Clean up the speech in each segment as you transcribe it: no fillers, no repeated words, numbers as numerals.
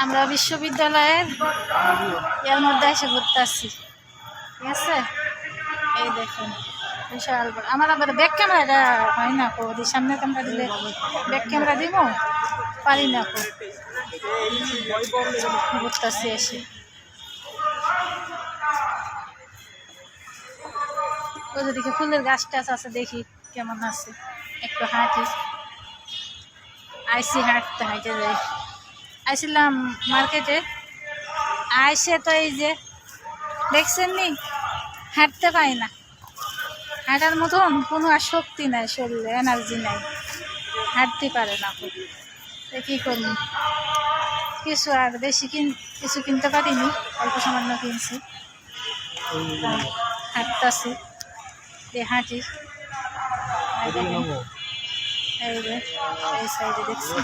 আমরা বিশ্ববিদ্যালয়ের এর মধ্যে এসে ঘুরতে আসছি, ঠিক আছে। এই দেখুন বিশাল বড়। আমার আবার ব্যাক ক্যামেরাটা হয় না কো, সামনের ক্যামেরা দিলে ব্যাক ক্যামেরা দিব পারি না কো, ঘুরতে আসছি এসে। ওদিকে ফুলের গাছ টাছ আছে, দেখি কেমন আছে, একটু হাঁটি। আইসি হাঁটতে হাঁটে যাই, আইছিলাম মার্কেটে, আইসে তো এই যে দেখছেন নি হাঁটতে পাই না, হাঁটার মতন কোনো আর শক্তি নাই, শরীরে এনার্জি নাই, হাঁটতে পারে না। কী করবো, কিছু আর বেশি কিছু কিনতে পারিনি, অল্প সামান্য কিনছি, হাঁটতেছি, হাঁটি। এই যে এই সাইডে দেখছি,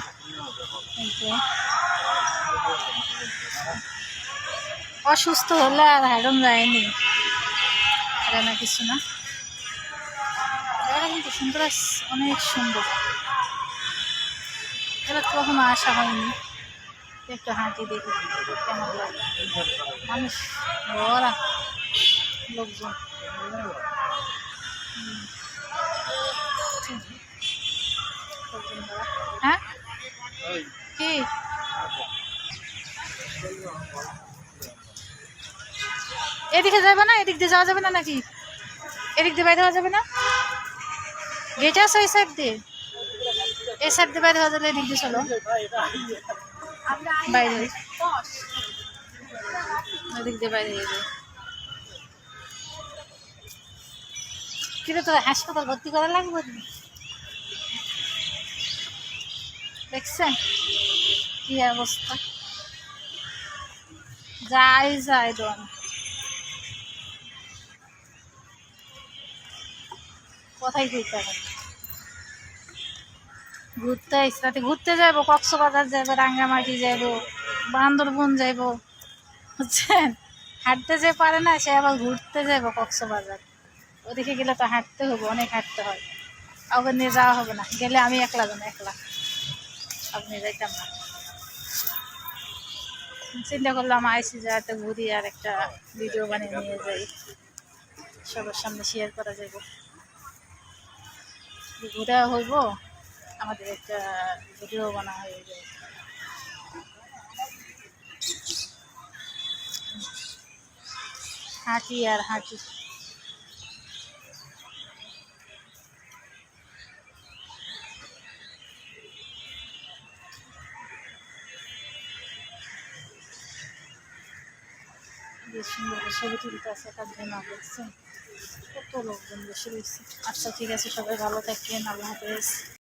অসুস্থ হলে আর হাঁটন যায়নি, না কিছু না। কিন্তু সুন্দর, অনেক সুন্দর, এটা তো কখনো আসা হয়নি। একটু হাঁটি দেখি কেমন লাগে, মানুষ ভরা লোকজন। হ্যাঁ কি এদিকে যাবে না, এদিক দিয়ে যাওয়া যাবে না নাকি? এদিক দিয়ে বাইরে হওয়া যাবে না? গেট আছে এই সাইড দিয়ে, এই সাইড দিয়ে বাইরে হওয়া যাবে, এদিক দিয়ে চলো বাইরে, এদিক দিয়ে বাইরে যাবে। কিন্তু তো হাসপাতাল ভর্তি করা লাগবে, দেখছেন কি অবস্থা, যাই যাই দোন। কোথায় ঘুরতে হবে, ঘুরতে রাতে ঘুরতে যাবো, কক্সবাজার যাবো, রাঙ্গামাটি যাবো, বান্দরবন যাবো, বুঝছেন। হাঁটতে যে পারে না সে আবার ঘুরতে যাবো কক্সবাজার, ওদিকে গেলে তো হাঁটতে হবে, অনেক হাঁটতে হয়, ওকে নিয়ে যাওয়া হবে না, গেলে আমি একলা যাবো, একলা, আপনি যাইতাম না। চিন্তা করলাম আইসি যাতে ঘুরি আর একটা ভিডিও বানিয়ে নিয়ে যাই, সবার সামনে শেয়ার করা যাবে, ঘুরে হইব, আমাদের একটা ভিডিও বানা হয়ে যায়। হাঁটি আর হাঁটি। বেশ সুন্দর ছবি তুলতে আছে, তার জন্য দেখছেন কত লোকজন বসে রয়েছে। আচ্ছা ঠিক আছে, সবাই ভালো থাকবেন, আল্লাহ হাফেজ।